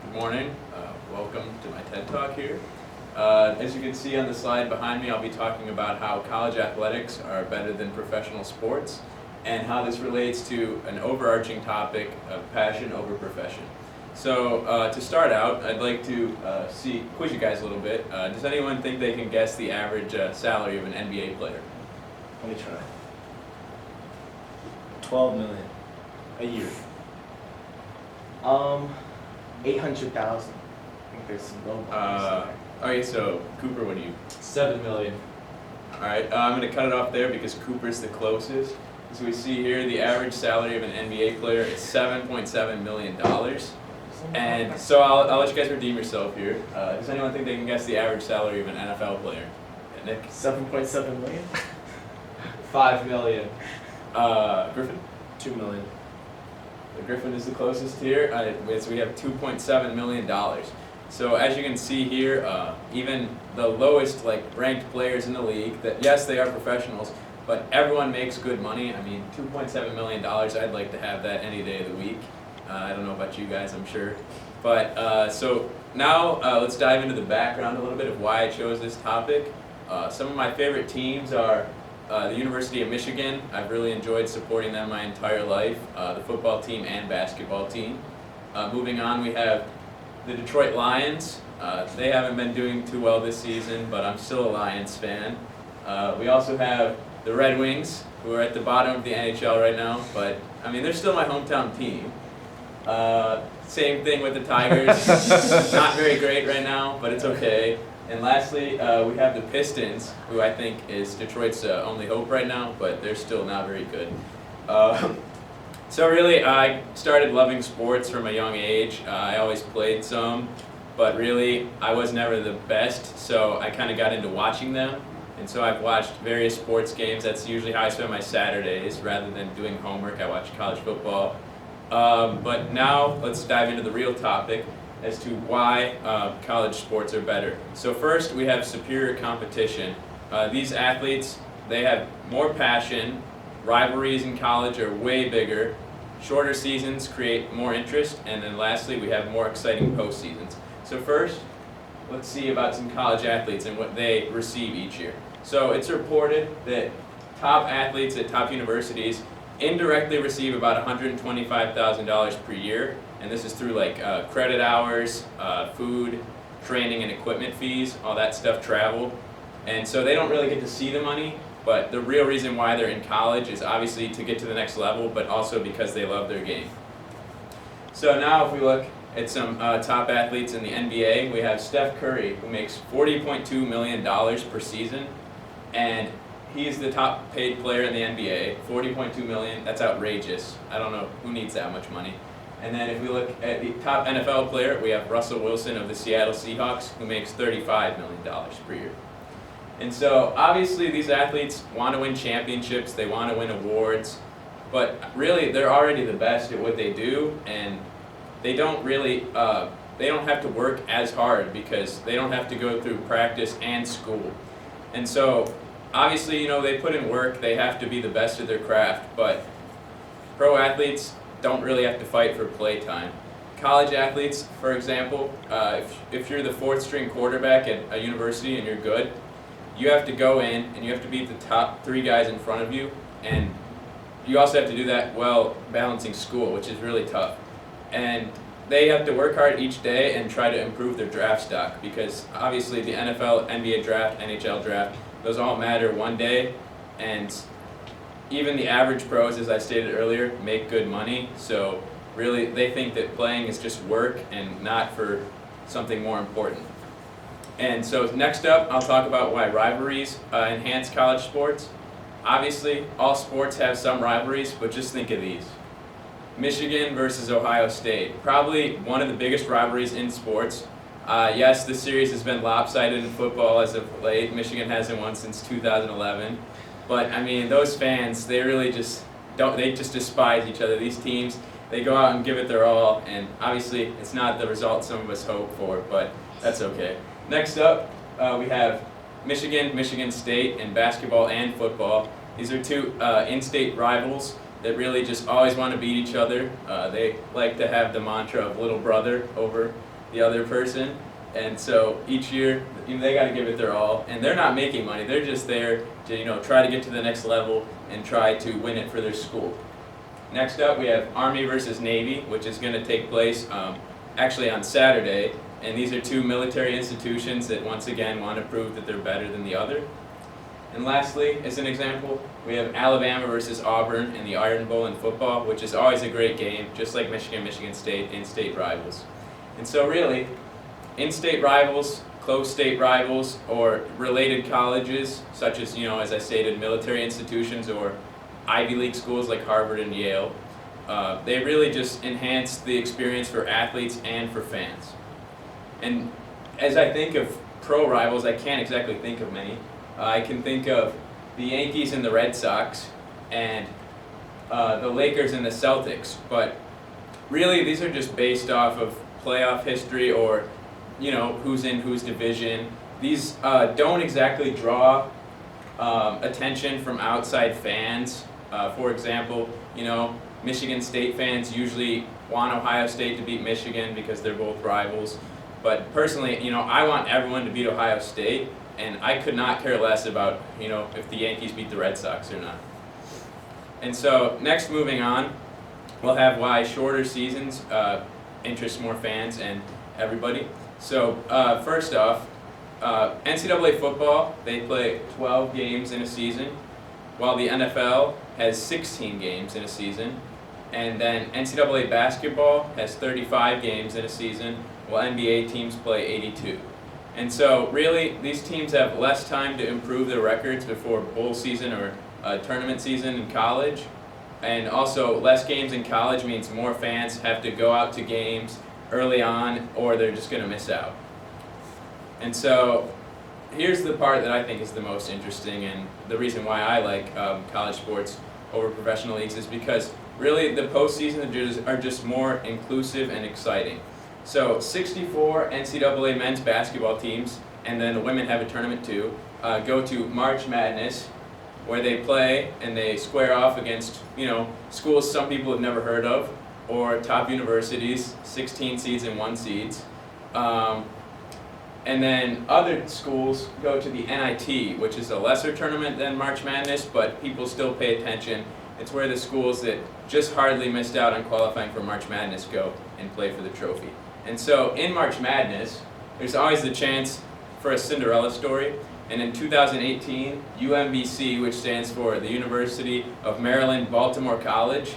Good morning. Welcome to my TED Talk here. As you can see on the slide behind me, I'll be talking about how college athletics are better than professional sports and how this relates to an overarching topic of passion over profession. So to start out, I'd like to quiz you guys a little bit. Does anyone think they can guess the average salary of an NBA player? Let me try. 12 million a year. 800,000. I think there's some low ones. Okay, so Cooper, what do you? 7 million. All right, I'm going to cut it off there because Cooper's the closest. As we see here, the average salary of an NBA player is $7.7 million. And so I'll let you guys redeem yourself here. Does anyone think they can guess the average salary of an NFL player? Yeah, Nick? 7.7 million. 5 million. Griffin? 2 million. Griffin is the closest here. So we have $2.7 million. So as you can see here, even the lowest ranked players in the league, that yes, they are professionals, but everyone makes good money. I mean, $2.7 million, I'd like to have that any day of the week. I don't know about you guys, I'm sure. But so now let's dive into the background a little bit of why I chose this topic. Some of my favorite teams are the University of Michigan. I've really enjoyed supporting them my entire life, the football team and basketball team. Moving on, we have the Detroit Lions. They haven't been doing too well this season, but I'm still a Lions fan. We also have the Red Wings, who are at the bottom of the NHL right now, but I mean, they're still my hometown team. Same thing with the Tigers. Not very great right now, but it's okay. And lastly, we have the Pistons, who I think is Detroit's only hope right now, but they're still not very good. So really, I started loving sports from a young age. I always played some, but really, I was never the best, so I kind of got into watching them. And so I've watched various sports games. That's usually how I spend my Saturdays. Rather than doing homework, I watch college football. But now, let's dive into the real topic as to why college sports are better. So first, we have superior competition. These athletes, they have more passion. Rivalries in college are way bigger. Shorter seasons create more interest. And then lastly, we have more exciting postseasons. So first, let's see about some college athletes and what they receive each year. So it's reported that top athletes at top universities indirectly receive about $125,000 per year. And this is through credit hours, food, training and equipment fees, all that stuff, travel. And so they don't really get to see the money, but the real reason why they're in college is obviously to get to the next level, but also because they love their game. So now if we look at some top athletes in the NBA, we have Steph Curry, who makes $40.2 million per season, and he's the top paid player in the NBA, $40.2 million, that's outrageous. I don't know who needs that much money. And then if we look at the top NFL player, we have Russell Wilson of the Seattle Seahawks, who makes $35 million per year. And so obviously these athletes want to win championships, they want to win awards, but really they're already the best at what they do, and they don't really, they don't have to work as hard because they don't have to go through practice and school. And so obviously, they put in work, they have to be the best at their craft, but pro athletes don't really have to fight for play time. College athletes, for example, if you're the fourth string quarterback at a university and you're good, you have to go in and you have to beat the top 3 guys in front of you, and you also have to do that while balancing school, which is really tough. And they have to work hard each day and try to improve their draft stock, because obviously the NFL, NBA draft, NHL draft, those all matter one day, and even the average pros, as I stated earlier, make good money, so really they think that playing is just work and not for something more important. And so next up, I'll talk about why rivalries enhance college sports. Obviously, all sports have some rivalries, but just think of these. Michigan versus Ohio State, probably one of the biggest rivalries in sports. Yes, this series has been lopsided in football as of late. Michigan hasn't won since 2011. But I mean, those fans, they really just despise each other. These teams, they go out and give it their all, and obviously it's not the result some of us hope for, but that's okay. Next up, we have Michigan State in basketball and football. These are two in-state rivals that really just always want to beat each other. They like to have the mantra of little brother over the other person. And so each year, they got to give it their all, and they're not making money. They're just there to try to get to the next level and try to win it for their school. Next up, we have Army versus Navy, which is going to take place actually on Saturday. And these are two military institutions that once again want to prove that they're better than the other. And lastly, as an example, we have Alabama versus Auburn in the Iron Bowl in football, which is always a great game, just like Michigan, Michigan State, in-state rivals. And so really, in-state rivals, close state rivals, or related colleges, such as, as I stated, military institutions or Ivy League schools like Harvard and Yale, they really just enhance the experience for athletes and for fans. And as I think of pro rivals, I can't exactly think of many. I can think of the Yankees and the Red Sox, and the Lakers and the Celtics. But really, these are just based off of playoff history or, who's in whose division. These don't exactly draw attention from outside fans. For example, Michigan State fans usually want Ohio State to beat Michigan because they're both rivals. But personally, I want everyone to beat Ohio State, and I could not care less about, if the Yankees beat the Red Sox or not. And so, next, moving on, we'll have why shorter seasons interest more fans and everybody. So, first off, NCAA football, they play 12 games in a season, while the NFL has 16 games in a season. And then NCAA basketball has 35 games in a season, while NBA teams play 82. And so really, these teams have less time to improve their records before bowl season or tournament season in college. And also, less games in college means more fans have to go out to games early on, or they're just going to miss out. And so here's the part that I think is the most interesting, and the reason why I like college sports over professional leagues is because really the postseason are just more inclusive and exciting. So 64 NCAA men's basketball teams, and then the women have a tournament too, go to March Madness, where they play and they square off against schools some people have never heard of, or top universities, 16 seeds and 1 seeds. And then other schools go to the NIT, which is a lesser tournament than March Madness, but people still pay attention. It's where the schools that just hardly missed out on qualifying for March Madness go and play for the trophy. And so in March Madness, there's always the chance for a Cinderella story. And in 2018, UMBC, which stands for the University of Maryland Baltimore College,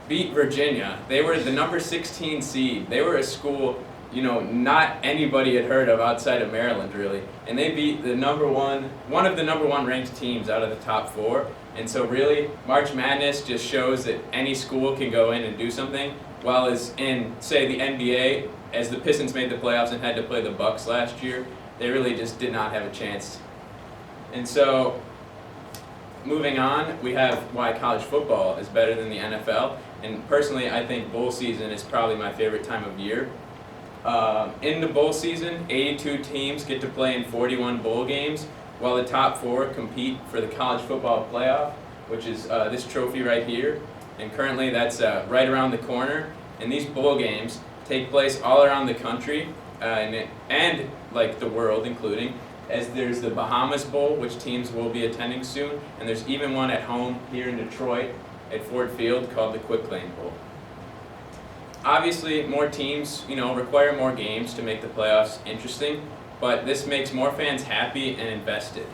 beat Virginia. They were the number 16 seed. They were a school not anybody had heard of outside of Maryland, really. And they beat one of the number one ranked teams out of the top 4. And so really, March Madness just shows that any school can go in and do something, while as in, say, the NBA, as the Pistons made the playoffs and had to play the Bucks last year, they really just did not have a chance. And so, moving on, we have why college football is better than the NFL. And personally, I think bowl season is probably my favorite time of year. In the bowl season, 82 teams get to play in 41 bowl games, while the top 4 compete for the college football playoff, which is this trophy right here. And currently that's right around the corner. And these bowl games take place all around the country and like the world, including, as there's the Bahamas Bowl, which teams will be attending soon, and there's even one at home here in Detroit at Ford Field called the Quick Lane Bowl. Obviously, more teams, require more games to make the playoffs interesting, but this makes more fans happy and invested.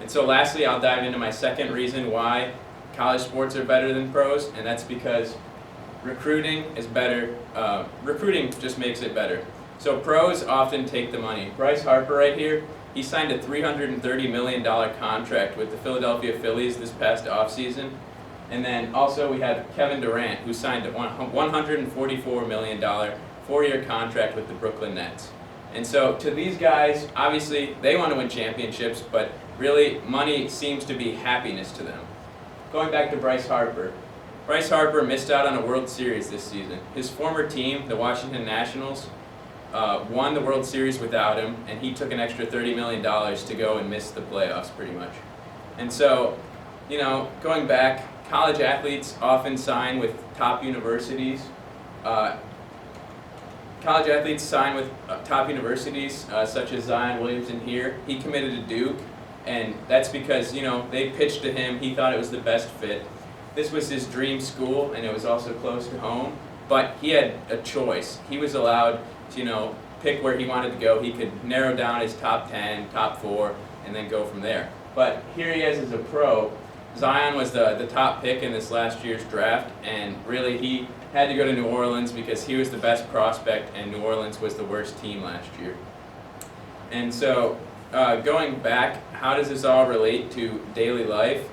And so lastly, I'll dive into my second reason why college sports are better than pros, and that's because recruiting is better. Recruiting just makes it better. So pros often take the money. Bryce Harper right here, he signed a $330 million contract with the Philadelphia Phillies this past offseason. And then also we have Kevin Durant, who signed a $144 million 4-year contract with the Brooklyn Nets. And so to these guys, obviously they want to win championships, but really money seems to be happiness to them. Going back to Bryce Harper. Bryce Harper missed out on a World Series this season. His former team, the Washington Nationals, won the World Series without him, and he took an extra $30 million to go and miss the playoffs pretty much. And so, going back, college athletes often sign with top universities. college athletes sign with top universities such as Zion Williamson here. He committed to Duke, and that's because, you know, they pitched to him. He thought it was the best fit. This was his dream school, and it was also close to home. But he had a choice. He was allowed to, you know, pick where he wanted to go. He could narrow down his top 10, top 4, and then go from there. But here he is as a pro. Zion was the top pick in this last year's draft, and really he had to go to New Orleans because he was the best prospect, and New Orleans was the worst team last year. And so, going back, how does this all relate to daily life?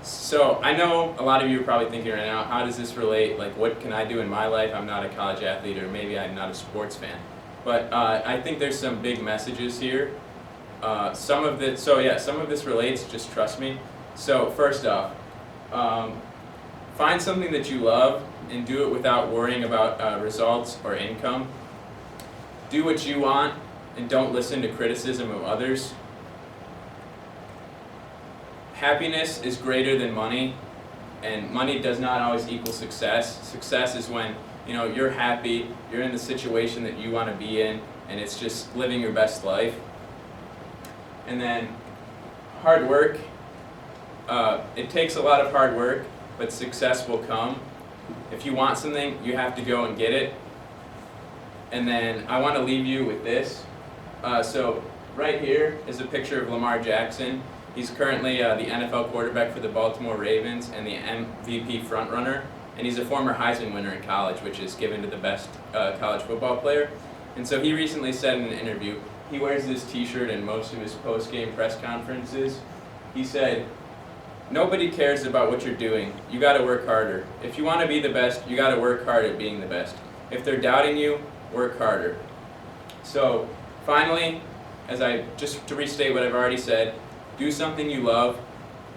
So I know a lot of you are probably thinking right now, how does this relate? Like, what can I do in my life? I'm not a college athlete, or maybe I'm not a sports fan. But I think there's some big messages here. Some of this relates, just trust me. So first off, find something that you love and do it without worrying about results or income. Do what you want and don't listen to criticism of others. Happiness is greater than money, and money does not always equal success. Success is when, you know, you're happy, you're in the situation that you want to be in, and it's just living your best life. And then hard work. It takes a lot of hard work, but success will come. If you want something, you have to go and get it. And then I want to leave you with this. So right here is a picture of Lamar Jackson. He's currently the NFL quarterback for the Baltimore Ravens and the MVP frontrunner. And he's a former Heisman winner in college, which is given to the best college football player. And so he recently said in an interview, he wears this t-shirt in most of his post-game press conferences. He said, "Nobody cares about what you're doing. You got to work harder. If you want to be the best, you got to work hard at being the best. If they're doubting you, work harder." So finally, just to restate what I've already said, do something you love,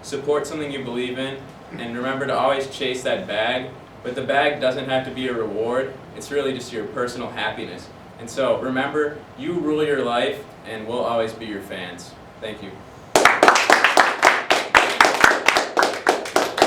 support something you believe in, and remember to always chase that bag. But the bag doesn't have to be a reward. It's really just your personal happiness. And so remember, you rule your life, and we'll always be your fans. Thank you.